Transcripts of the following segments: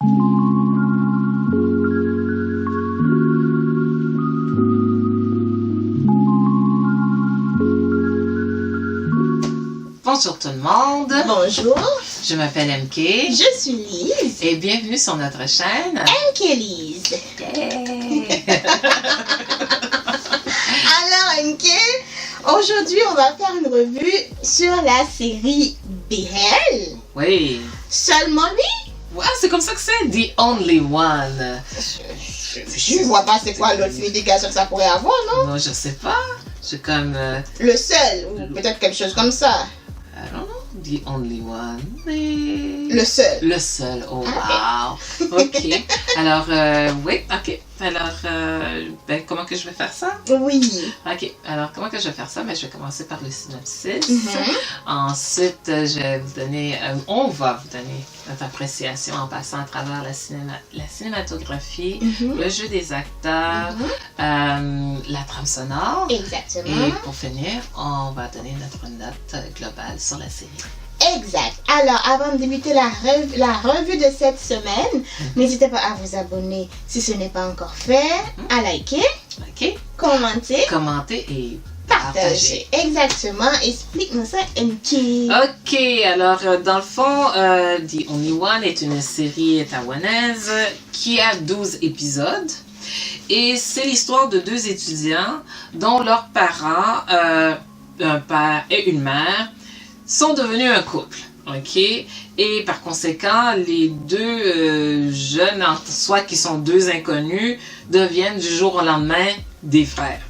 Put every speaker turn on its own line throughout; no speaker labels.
Bonjour tout le monde.
Bonjour.
Je m'appelle MK.
Je suis Lise.
Et bienvenue sur notre chaîne.
MK Lise.
Yeah.
Alors MK, aujourd'hui on va faire une revue sur la série BL.
Oui.
Seulement lui?
Ouais, c'est comme ça que c'est. The Only One.
Je vois pas c'est quoi l'autre signification que ça pourrait avoir, non?
Non, je sais pas. C'est comme...
Le seul, ou peut-être quelque chose comme ça.
I don't know. The Only One. Mais...
Le seul.
Le seul. Oh, wow. OK. Alors, oui, OK. Alors, comment que je vais faire ça?
Oui.
OK. Alors, comment que je vais faire ça? Je vais commencer par le synopsis.
Mhm.
Ensuite, je vais vous donner... on va vous donner notre appréciation en passant à travers la cinématographie, le jeu des acteurs, la trame sonore.
Exactement.
Et pour finir, on va donner notre note globale sur la série.
Exact. Alors, avant de débuter la revue de cette semaine, n'hésitez pas à vous abonner si ce n'est pas encore fait, à liker,
OK?
commenter
Et
partager. Exactement. Explique-nous ça, MK.
OK. Alors, dans le fond, The Only One est une série taïwanaise qui a 12 épisodes. Et c'est l'histoire de deux étudiants dont leurs parents, un père et une mère, sont devenus un couple, ok? Et par conséquent, les deux jeunes, en soi qui sont deux inconnus, deviennent du jour au lendemain des frères,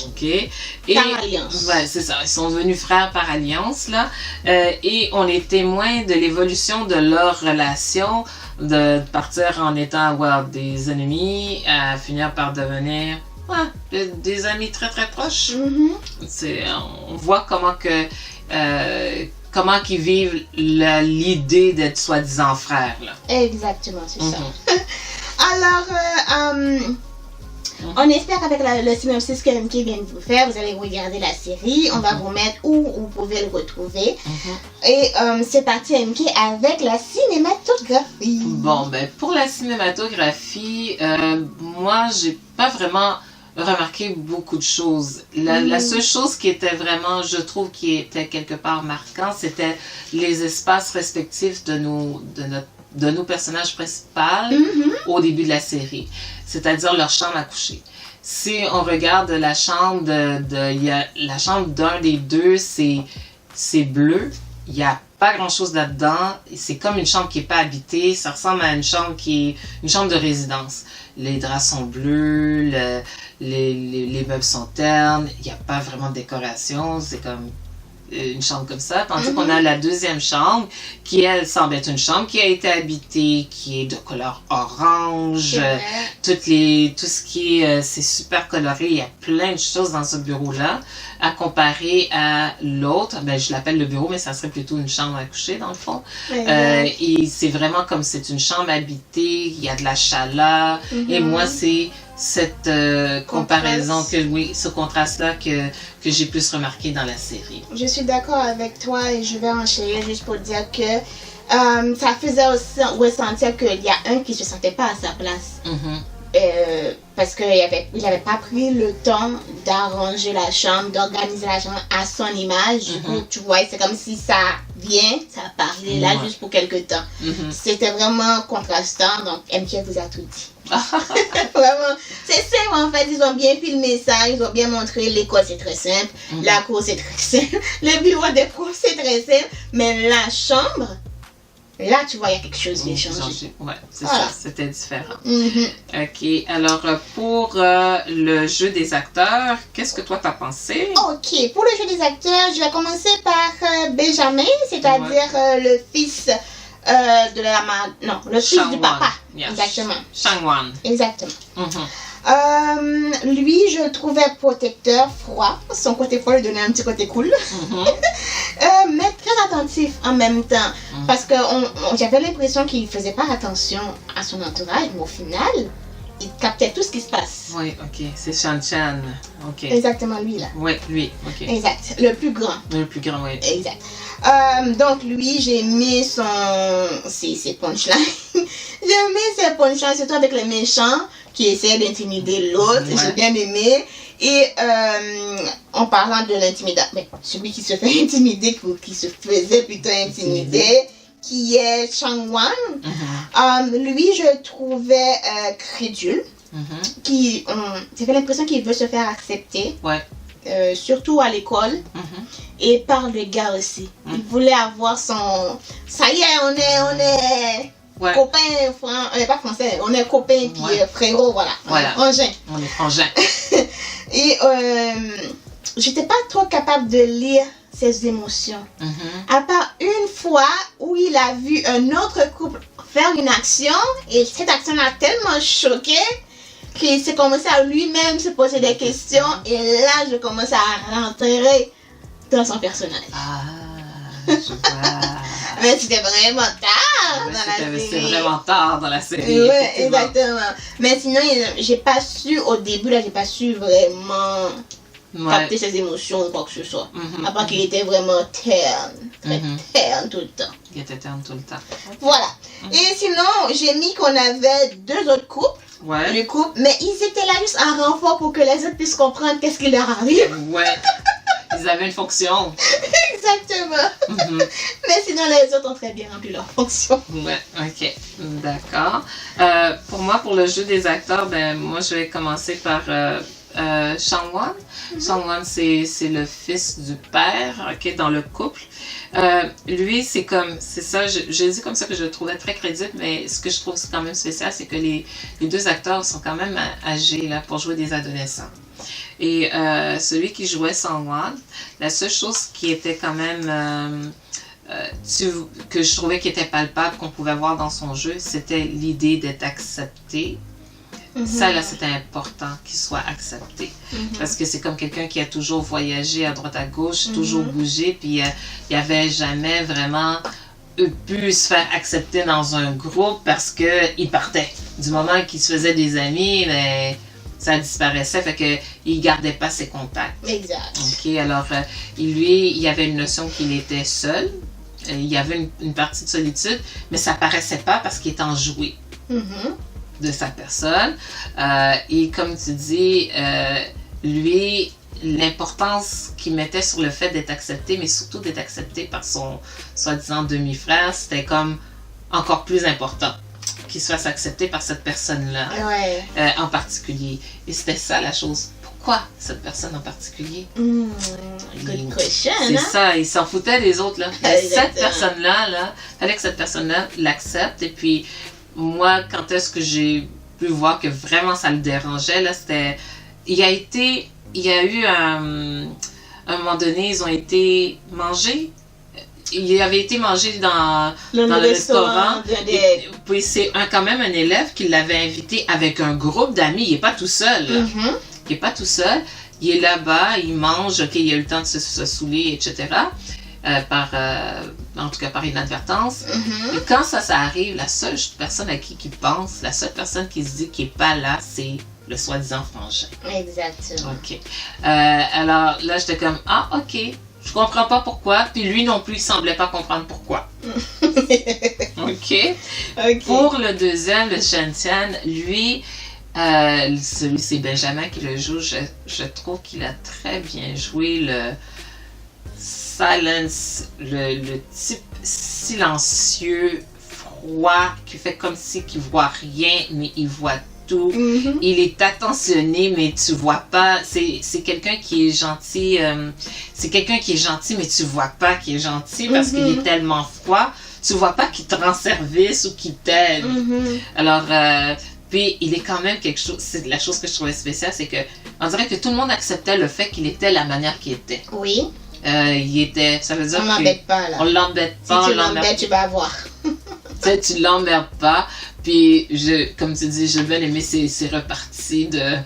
ok? Et,
par alliance.
Ouais, c'est ça, ils sont devenus frères par alliance, là. Et on est témoin de l'évolution de leur relation, de partir en étant des ennemis, à finir par devenir des amis très très proches. On voit comment qu'ils vivent l'idée d'être soi-disant frères. Là.
Exactement, c'est ça. Alors, on espère qu'avec le synopsis que MK vient de vous faire, vous allez regarder la série. On va vous mettre où vous pouvez le retrouver. Et c'est parti MK avec la cinématographie.
Bon, pour la cinématographie, moi, j'ai pas vraiment remarqué beaucoup de choses. La seule chose qui était vraiment, je trouve, qui était quelque part marquant, c'était les espaces respectifs de nos personnages principaux au début de la série. C'est-à-dire leur chambre à coucher. Si on regarde la chambre la chambre d'un des deux, c'est bleu. Il n'y a pas grand-chose là-dedans. C'est comme une chambre qui n'est pas habitée. Ça ressemble à une chambre une chambre de résidence. Les draps sont bleus, les meubles sont ternes. Il n'y a pas vraiment de décoration. C'est comme une chambre comme ça. Tandis qu'on a la deuxième chambre qui, elle, semble être une chambre qui a été habitée, qui est de couleur orange. Tout ce qui est... c'est super coloré. Il y a plein de choses dans ce bureau-là. À comparer à l'autre, je l'appelle le bureau, mais ça serait plutôt une chambre à coucher, dans le fond. Et c'est vraiment comme c'est une chambre habitée, il y a de la chaleur. Et moi, c'est cette comparaison, ce contraste-là que j'ai plus remarqué dans la série.
Je suis d'accord avec toi et je vais enchaîner juste pour dire que ça faisait aussi ressentir qu'il y a un qui ne se sentait pas à sa place. Parce qu'il n'avait pas pris le temps d'arranger la chambre, d'organiser la chambre à son image. Du coup, tu vois, c'est comme si ça vient, ça part, il est là juste pour quelques temps. C'était vraiment contrastant, donc MK vous a tout dit. Vraiment, c'est simple en fait, ils ont bien filmé ça, ils ont bien montré l'école c'est très simple, la cour c'est très simple, le bureau des profs c'est très simple, mais la chambre, là tu vois il y a quelque chose qui est changé.
Ouais, c'est ça, c'était différent. Ok, alors pour le jeu des acteurs, qu'est-ce que toi t'as pensé?
Ok, pour le jeu des acteurs, je vais commencer par Benjamin, c'est-à-dire le fils le fils du papa.
Yes.
Exactement.
Shang-Wan.
Exactement. Lui, je le trouvais protecteur, froid. Son côté froid lui donnait un petit côté cool. Mais très attentif en même temps. Parce que j'avais l'impression qu'il ne faisait pas attention à son entourage. Mais au final, il captait tout ce qui se passe.
Oui, ok. C'est Shan-Chan. Ok.
Exactement, lui, là.
Oui, lui. Ok.
Exact. Le plus grand.
Le plus grand, oui.
Exact. Donc, lui, j'ai mis ses punchlines. J'ai mis ses punchlines, surtout avec les méchants qui essaient d'intimider l'autre. Ouais. J'ai bien aimé. Et en parlant de l'intimidation, celui qui se fait intimider, qui se faisait plutôt intimider, qui est Chang-Wan, lui, je le trouvais crédule. J'avais l'impression qu'il veut se faire accepter. Ouais. Surtout à l'école et par le gars aussi. Il voulait avoir son... Ça y est, on est copains, pas français, on est copains puis frérot, voilà. On est
frangins.
Et j'étais pas trop capable de lire ses émotions. À part une fois où il a vu un autre couple faire une action et cette action l'a tellement choqué qu'il s'est commencé à lui-même se poser des questions et là je commençais à rentrer dans son personnage.
Je vois.
Mais c'était vraiment tard dans la série.
C'est vraiment tard dans la série.
Oui, exactement. Mais sinon, j'ai pas su, au début, là, j'ai pas su vraiment capter ses émotions ou quoi que ce soit. À part qu'il était vraiment terne, très terne tout le temps.
Il était terne tout le temps.
Voilà. Et sinon, j'ai mis qu'on avait 2 autres couples.
Ouais.
Le couple, mais ils étaient là juste en renfort pour que les autres puissent comprendre qu'est-ce qui leur arrive.
Ouais. Ils avaient une fonction.
Exactement. Mais sinon, les autres ont très bien rempli leur fonction.
Ouais, ok. D'accord. Pour moi, pour le jeu des acteurs, moi, je vais commencer par Chang-Wan. Chang-Wan, c'est le fils du père, ok, dans le couple. Lui, c'est ça, je dis comme ça que je le trouvais très crédible, mais ce que je trouve quand même spécial, c'est que les 2 acteurs sont quand même âgés là, pour jouer des adolescents. Et celui qui jouait Chang-Wan, la seule chose qui était quand même que je trouvais qui était palpable, qu'on pouvait voir dans son jeu, c'était l'idée d'être accepté. Ça, là, c'était important qu'il soit accepté. Parce que c'est comme quelqu'un qui a toujours voyagé à droite à gauche, toujours bougé, puis il n'avait jamais vraiment pu se faire accepter dans un groupe parce qu'il partait. Du moment qu'il se faisait des amis, ça disparaissait, fait qu'il ne gardait pas ses contacts.
Exact.
OK, alors, il y avait une notion qu'il était seul. Il y avait une partie de solitude, mais ça ne paraissait pas parce qu'il était enjoué de sa personne. Et comme tu dis, lui, l'importance qu'il mettait sur le fait d'être accepté, mais surtout d'être accepté par son soi-disant demi-frère, c'était comme encore plus important qu'il se fasse accepter par cette personne-là, en particulier. Et c'était ça la chose. Pourquoi cette personne en particulier?
Good question.
C'est ça, il s'en foutait des autres. Là. Cette personne-là, fallait que cette personne-là l'accepte. Et puis, moi, quand est-ce que j'ai pu voir que vraiment ça le dérangeait, là, c'était... Il y a eu un moment donné, ils ont été mangés. Il avait été mangé dans le restaurant. Puis c'est quand même un élève qui l'avait invité avec un groupe d'amis. Il n'est pas tout seul. Il n'est pas tout seul. Il est là-bas, il mange, ok, il a eu le temps de se saouler, etc. En tout cas par inadvertance. Et quand ça arrive, la seule personne à qui il pense, la seule personne qui se dit qu'il n'est pas là, c'est le soi-disant frangin.
Exactement.
Ok. Alors là, j'étais comme, ok. Je comprends pas pourquoi, puis lui non plus, il semblait pas comprendre pourquoi. OK. Pour le deuxième, le Shan-Chan, lui, celui c'est Benjamin qui le joue, je trouve qu'il a très bien joué le silence, le type silencieux, froid, qui fait comme si qu'il voit rien, mais il voit tout. Il est attentionné, mais tu vois pas. C'est quelqu'un qui est gentil. C'est quelqu'un qui est gentil, mais tu vois pas qu'il est gentil parce qu'il est tellement froid. Tu vois pas qu'il te rend service ou qu'il t'aide. Alors, puis il est quand même quelque chose. C'est la chose que je trouvais spéciale, c'est que on dirait que tout le monde acceptait le fait qu'il était la manière qu'il était.
Oui.
Il était. Ça veut dire
on l'embête pas là.
On l'embête pas.
Si tu l'embêtes, tu vas avoir.
Tu l'emmerdes pas. Puis, comme tu dis, j'ai bien aimé ces reparties de...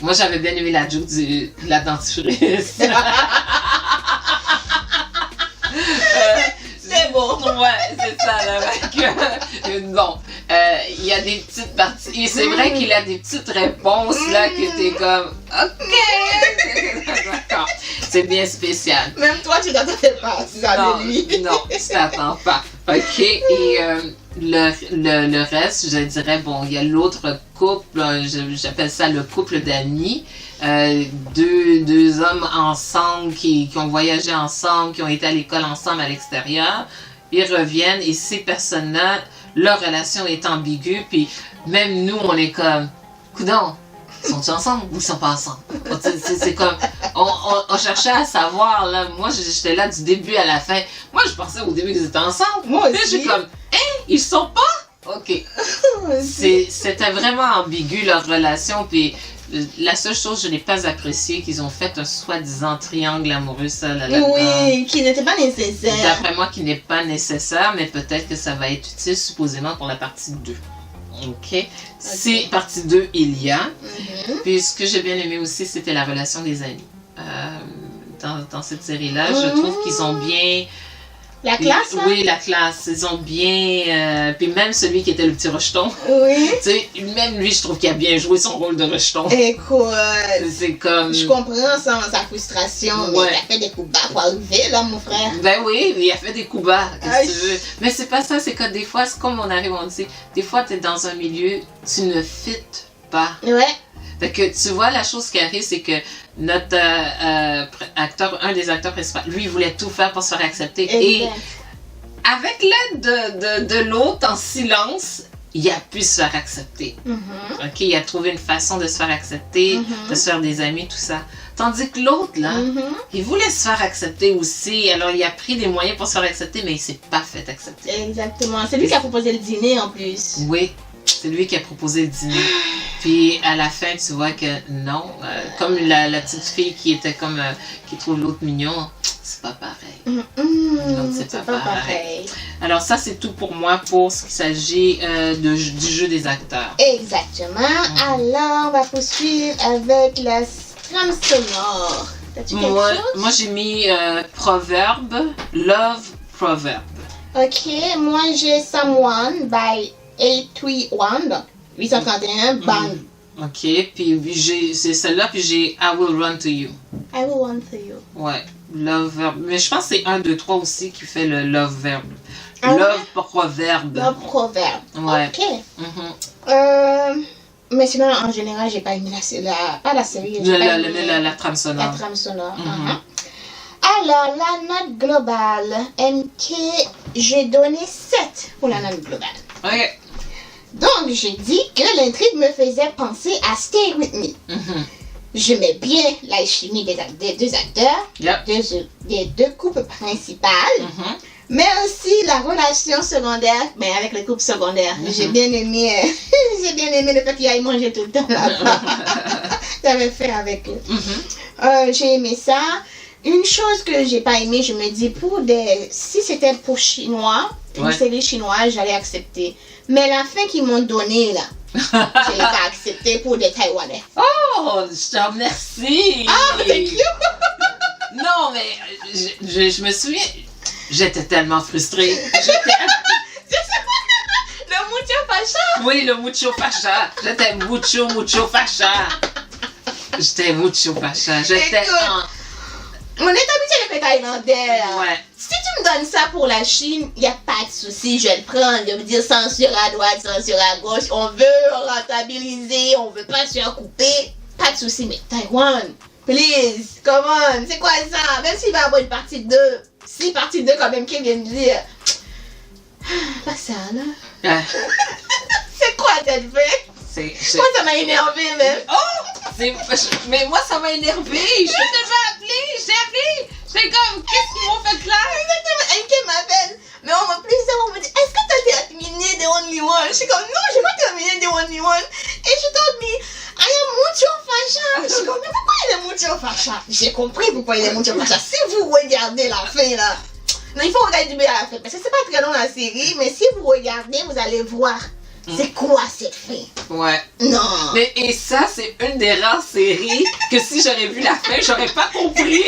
Moi, j'avais bien aimé la joke de la dentifrice.
C'est bon.
Ouais, c'est ça, là. Bon. il y a des petites parties. Et c'est vrai qu'il a des petites réponses là que t'es comme OK. D'accord. C'est bien spécial.
Même toi, tu t'attendais pas à ça de lui.
Non, tu t'attends pas. OK. Et le reste, je dirais, bon, il y a l'autre couple, j'appelle ça le couple d'amis. Deux hommes ensemble qui ont voyagé ensemble, qui ont été à l'école ensemble à l'extérieur. Ils reviennent et ces personnes-là, leur relation est ambiguë. Puis même nous, on est comme, coudonc, sont-ils ensemble ou ils sont pas ensemble? C'est comme, on cherchait à savoir, là. Moi, j'étais là du début à la fin. Moi, je pensais au début qu'ils étaient ensemble.
Moi
Puis
aussi.
j'ai comme, ils sont pas? OK. C'était vraiment ambigu, leur relation. Puis la seule chose que je n'ai pas apprécié, qu'ils ont fait un soi-disant triangle amoureux, ça, là-dedans.
Oui, qui n'était pas nécessaire.
D'après moi, qui n'est pas nécessaire, mais peut-être que ça va être utile, supposément, pour la partie 2. OK. Si partie 2, il y a. Puis ce que j'ai bien aimé aussi, c'était la relation des amis. Dans cette série-là, je trouve qu'ils ont bien...
La classe, là?
Oui, la classe. Ils ont bien... puis même celui qui était le petit rejeton.
Oui.
Tu sais, même lui, je trouve qu'il a bien joué son rôle de rejeton.
Écoute,
C'est comme...
je comprends sa frustration, mais il a fait des coups bas pour arriver, là, mon frère.
Ben oui, il a fait des coups bas, qu'est-ce que tu veux. Mais c'est pas ça, c'est que des fois, c'est comme on arrive, on dit, des fois, t'es dans un milieu, tu ne fites pas.
Ouais.
Fait que tu vois, la chose qui arrive, c'est que notre acteur, un des acteurs principaux, lui, il voulait tout faire pour se faire accepter.
Exact.
Et avec l'aide de l'autre, en silence, il a pu se faire accepter. OK, il a trouvé une façon de se faire accepter, de se faire des amis, tout ça. Tandis que l'autre, là, il voulait se faire accepter aussi. Alors, il a pris des moyens pour se faire accepter, mais il s'est pas fait accepter.
Exactement. C'est lui qui a proposé le dîner, en plus.
Oui, c'est lui qui a proposé le dîner. Puis à la fin, tu vois que non. Comme la petite fille qui était comme... qui trouve l'autre mignon, c'est pas pareil. Donc, c'est pas pareil. Alors ça, c'est tout pour moi pour ce qui s'agit du jeu des acteurs.
Exactement. Alors, on va poursuivre avec la trame sonore. T'as-tu quelque chose?
Moi, j'ai mis Proverbe, Love Proverbe.
Ok, moi j'ai Someone by 831. 831, bang.
OK, puis c'est celle-là, puis j'ai I Will Run to You.
I will want to you.
Ouais, Love Verb. Mais je pense que c'est 1, 2, 3 aussi qui fait le Love Verb.
Ah ouais?
Love Proverbe.
Love proverbe.
Ouais.
Ok. Mais sinon, en général, j'ai pas aimé pas la série.
La trame sonore.
La trame sonore. Alors, la note globale. MK, j'ai donné 7 pour la note globale.
OK.
Donc, j'ai dit que l'intrigue me faisait penser à Stay With Me. J'aimais bien la chimie des deux acteurs, des deux couples principales, mais aussi la relation secondaire, mais avec le couple secondaire. J'ai bien aimé le fait qu'il aille manger tout le temps là-bas. J'avais fait avec eux. J'ai aimé ça. Une chose que j'ai pas aimé, je me dis, si c'était pour Chinois, une série chinoise, j'allais accepter. Mais la fin qu'ils m'ont donnée, là, je l'ai pas accepté pour des Taïwanais.
Oh, je te remercie.
Ah, thank you.
Non, mais je me souviens, j'étais tellement frustrée.
Le mucho facha.
Oui, le mucho facha. J'étais mucho facha. J'étais mucho facha. J'étais
On est habitué avec les Thaïlandais.
Ouais.
Si tu me donnes ça pour la Chine, il n'y a pas de souci. Je vais le prendre. Je vais me dire censure à droite, censure à gauche. On veut rentabiliser. On veut pas se faire couper. Pas de souci. Mais Taïwan, please, come on. C'est quoi ça? Même s'il va y avoir une partie 2. Si partie 2 quand même qui vient de dire. Pas ça, là. C'est quoi cette fille? Moi, ça m'a énervé, même.
Mais moi, ça m'a énervé. Je t'ai pas appelé. Je t'ai appelé. C'est comme, qu'est-ce qu'ils m'ont fait là?
Exactement. Elle m'appelle. Mais on m'a dit, est-ce que tu as terminé The Only One? Je suis comme, non, je n'ai pas terminé The Only One. Et je told me, I am mucho facha. Je suis comme, mais pourquoi il est mucho facha? J'ai compris pourquoi il est mucho facha. Si vous regardez la fin, là. Non, il faut regarder à la fin. Parce que c'est pas très long la série. Mais si vous regardez, vous allez voir. C'est quoi cette fin?
Ouais.
Non.
Et ça, c'est une des rares séries que si j'aurais vu la fin, j'aurais pas compris.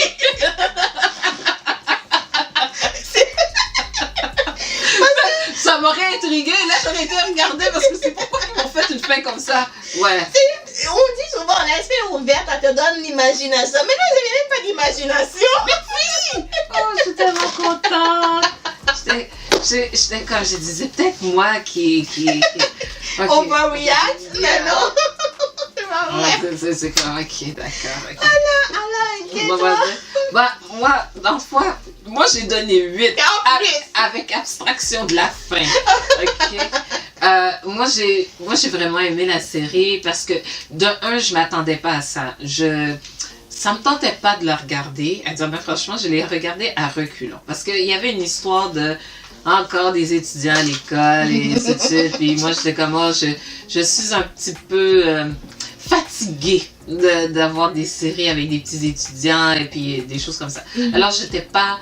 Ça m'aurait intrigué. Là, j'aurais été regarder parce que c'est pourquoi ils m'ont fait une fin comme ça. Ouais.
On dit souvent, l'esprit ouvert, ça te donne l'imagination. Mais là, je n'ai même pas d'imagination.
Oui! Oh, je suis tellement contente. J'étais comme, je disais, peut-être moi qui okay.
Overreact? Mais non.
C'est comme, ok, d'accord. Okay.
Alors,
moi, dans le fond, moi j'ai donné 8 avec abstraction de la fin. Ok. Moi j'ai vraiment aimé la série parce que de un, je m'attendais pas à ça. Ça me tentait pas de la regarder. Franchement, je l'ai regardé à reculons parce qu'il y avait une histoire de encore des étudiants à l'école et ainsi de suite. Puis moi j'étais comme, oh, je suis un petit peu fatiguée d'avoir des séries avec des petits étudiants et puis des choses comme ça. Alors, j'étais pas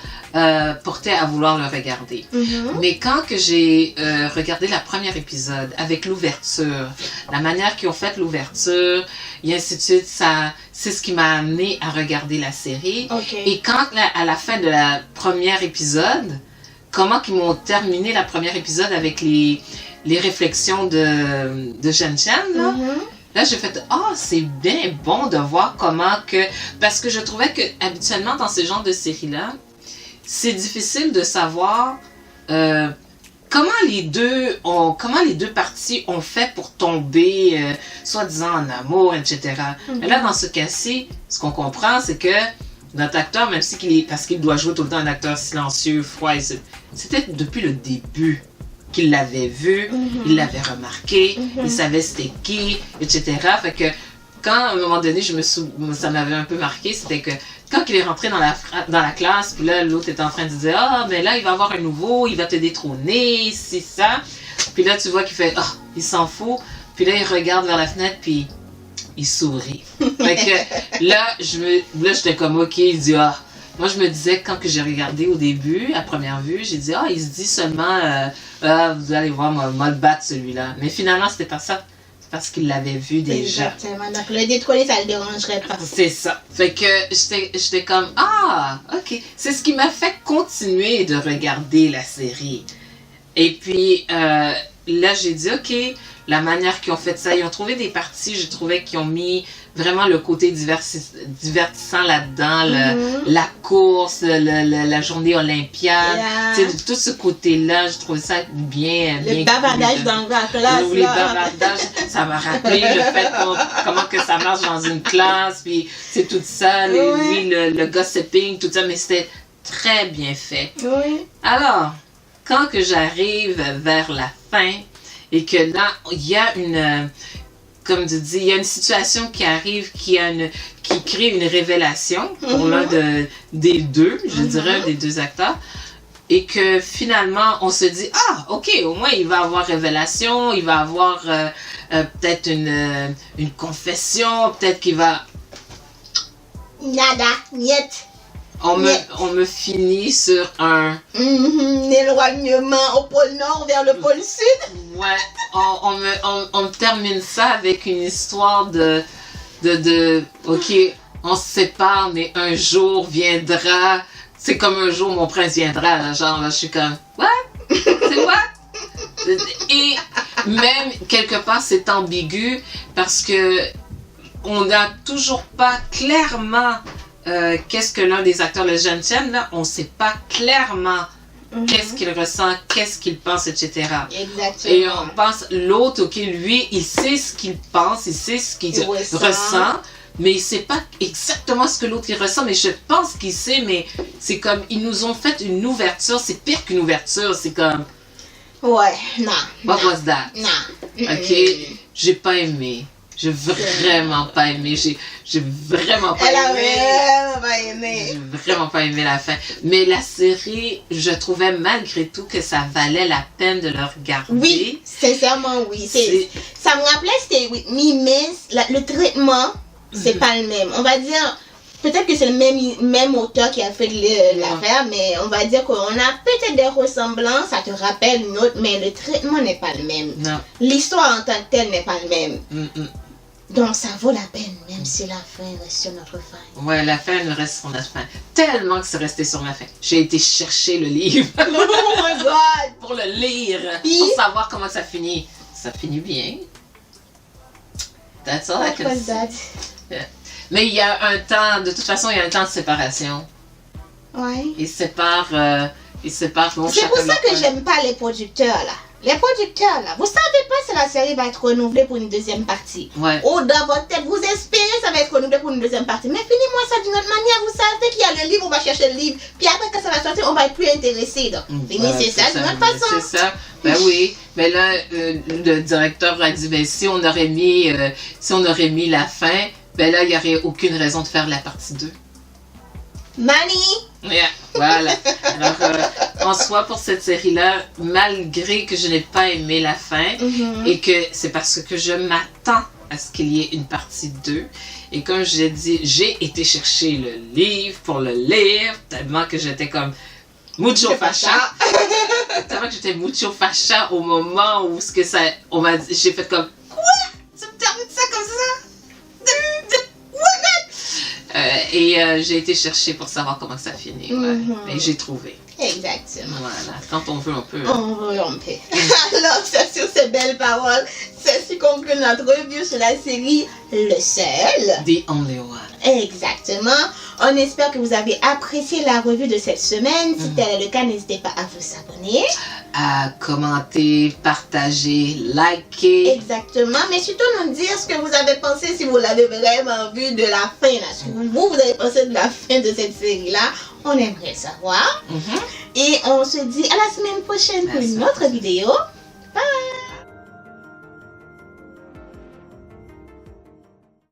portée à vouloir le regarder. Mais quand que j'ai regardé le premier épisode avec l'ouverture, la manière qu'ils ont fait l'ouverture, et ainsi de suite, c'est ce qui m'a amené à regarder la série. Et quand, à la fin de la premier épisode, comment qu'ils m'ont terminé la première épisode avec les réflexions de Jen Chen, là, là, j'ai fait « Ah, c'est bien bon de voir comment que... » Parce que je trouvais que habituellement, dans ce genre de séries-là, c'est difficile de savoir comment les deux parties ont fait pour tomber, soi-disant en amour, etc. Mais là, dans ce cas-ci, ce qu'on comprend, c'est que notre acteur, même si parce qu'il doit jouer tout le temps un acteur silencieux, froid, c'était depuis le début qu'il l'avait vu, il l'avait remarqué, il savait c'était qui, etc. Fait que quand, à un moment donné, ça m'avait un peu marqué, c'était que quand il est rentré dans la classe, puis là, l'autre était en train de dire « Ah, mais là, il va avoir un nouveau, il va te détrôner, c'est ça. » Puis là, tu vois qu'il fait « Ah, il s'en fout. » Puis là, il regarde vers la fenêtre, puis il sourit. Fait que là, j'étais comme « Ok, il dit « Ah. » Moi, je me disais, quand que j'ai regardé au début, à première vue, j'ai dit, il se dit seulement, vous allez voir, moi le battre celui-là. Mais finalement, c'était pas ça. C'est parce qu'il l'avait vu déjà.
Exactement. Donc, le détrôner, ça le dérangerait pas.
C'est ça. Fait que j'étais comme, ok. C'est ce qui m'a fait continuer de regarder la série. Et puis, là, j'ai dit, ok, la manière qu'ils ont fait ça, ils ont trouvé des parties, je trouvais qu'ils ont mis vraiment le côté divertissant là-dedans, la course, la journée olympiade, tout ce côté-là, je trouvais ça bien.
Le bavardage dans la classe.
Oui, les bavardages, ça m'a rappelé le fait comment que ça marche dans une classe, puis c'est tout ça, le gossiping, tout ça, mais c'était très bien fait.
Oui.
Alors, quand que j'arrive vers la fin, et que là, il y a comme tu dis, il y a une situation qui arrive qui crée une révélation pour l'un des deux, je dirais, des deux acteurs. Et que finalement, on se dit, ok, au moins il va avoir révélation, il va avoir peut-être une confession, peut-être qu'il va...
Nada, niet.
On me finit sur un...
éloignement au pôle Nord vers le pôle Sud.
Ouais, on me termine ça avec une histoire de ok, on se sépare, mais un jour viendra. C'est comme un jour mon prince viendra, là, genre, là, je suis comme, what? C'est what? Et même, quelque part, c'est ambigu parce que on n'a toujours pas clairement qu'est-ce que l'un des acteurs, le Jen Chen, là, on ne sait pas clairement qu'est-ce qu'il ressent, qu'est-ce qu'il pense, etc.
Exactement.
Et on pense, l'autre, ok, lui, il sait ce qu'il pense, il sait ce qu'il ressent, mais il ne sait pas exactement ce que l'autre il ressent, mais je pense qu'il sait, mais c'est comme, ils nous ont fait une ouverture, c'est pire qu'une ouverture, c'est comme...
Ouais, non.
What was that?
Non.
Ok, j'ai pas aimé. J'ai vraiment pas aimé. J'ai vraiment pas aimé. J'ai vraiment pas aimé la fin. Mais la série, je trouvais malgré tout que ça valait la peine de le regarder.
Oui, sincèrement, oui. Ça me rappelait Stay With Me, mais le traitement, c'est pas le même. On va dire, peut-être que c'est le même auteur qui a fait l'affaire, mais on va dire qu'on a peut-être des ressemblances, ça te rappelle une autre, mais le traitement n'est pas le même.
Non.
L'histoire en tant que telle n'est pas le même. Donc, ça vaut la peine, même si la fin reste sur notre fin.
Ouais, la fin ne reste sur notre fin. Tellement que c'est resté sur ma fin. J'ai été chercher le livre.
Oh my God!
Pour le lire.
Puis?
Pour savoir comment ça finit. Ça finit bien. That's all I can say. Yeah. Mais il y a un temps, de toute façon, il y a un temps de séparation.
Ouais.
Ils séparent mon
C'est pour ça que j'aime pas les producteurs, là. Les producteurs, là, vous savez pas si la série va être renouvelée pour une deuxième partie.
Ouais.
Ou dans votre tête, vous espérez que ça va être renouvelé pour une deuxième partie. Mais finis-moi ça d'une autre manière. Vous savez qu'il y a le livre, on va chercher le livre. Puis après, quand ça va sortir, on va être plus intéressé. Donc, finissez ça d'une autre façon.
C'est ça. Ben oui. Mais là, le directeur a dit, ben si on aurait mis la fin, ben là, il n'y aurait aucune raison de faire la partie 2.
Money!
Yeah, voilà. Alors, en soi, pour cette série-là, malgré que je n'ai pas aimé la fin, et que c'est parce que je m'attends à ce qu'il y ait une partie 2, et comme j'ai dit, j'ai été chercher le livre pour le lire, tellement que j'étais comme mucho facha. Tellement que j'étais mucho facha au moment où j'ai fait comme, quoi? Tu me termines ça comme ça? Et j'ai été chercher pour savoir comment ça finit. Ouais. Et j'ai trouvé.
Exactement.
Voilà. Quand on veut, on peut.
On veut, on peut. Alors, c'est sur ces belles paroles, c'est ce qui conclut notre review sur la série Le Seul.
The Only One.
Exactement. On espère que vous avez apprécié la revue de cette semaine. Si tel est le cas, n'hésitez pas à vous abonner.
À commenter, partager, liker.
Exactement. Mais surtout nous dire ce que vous avez pensé, si vous l'avez vraiment vu de la fin. Là. Ce que vous avez pensé de la fin de cette série-là. On aimerait savoir. Et on se dit à la semaine prochaine pour une autre vidéo.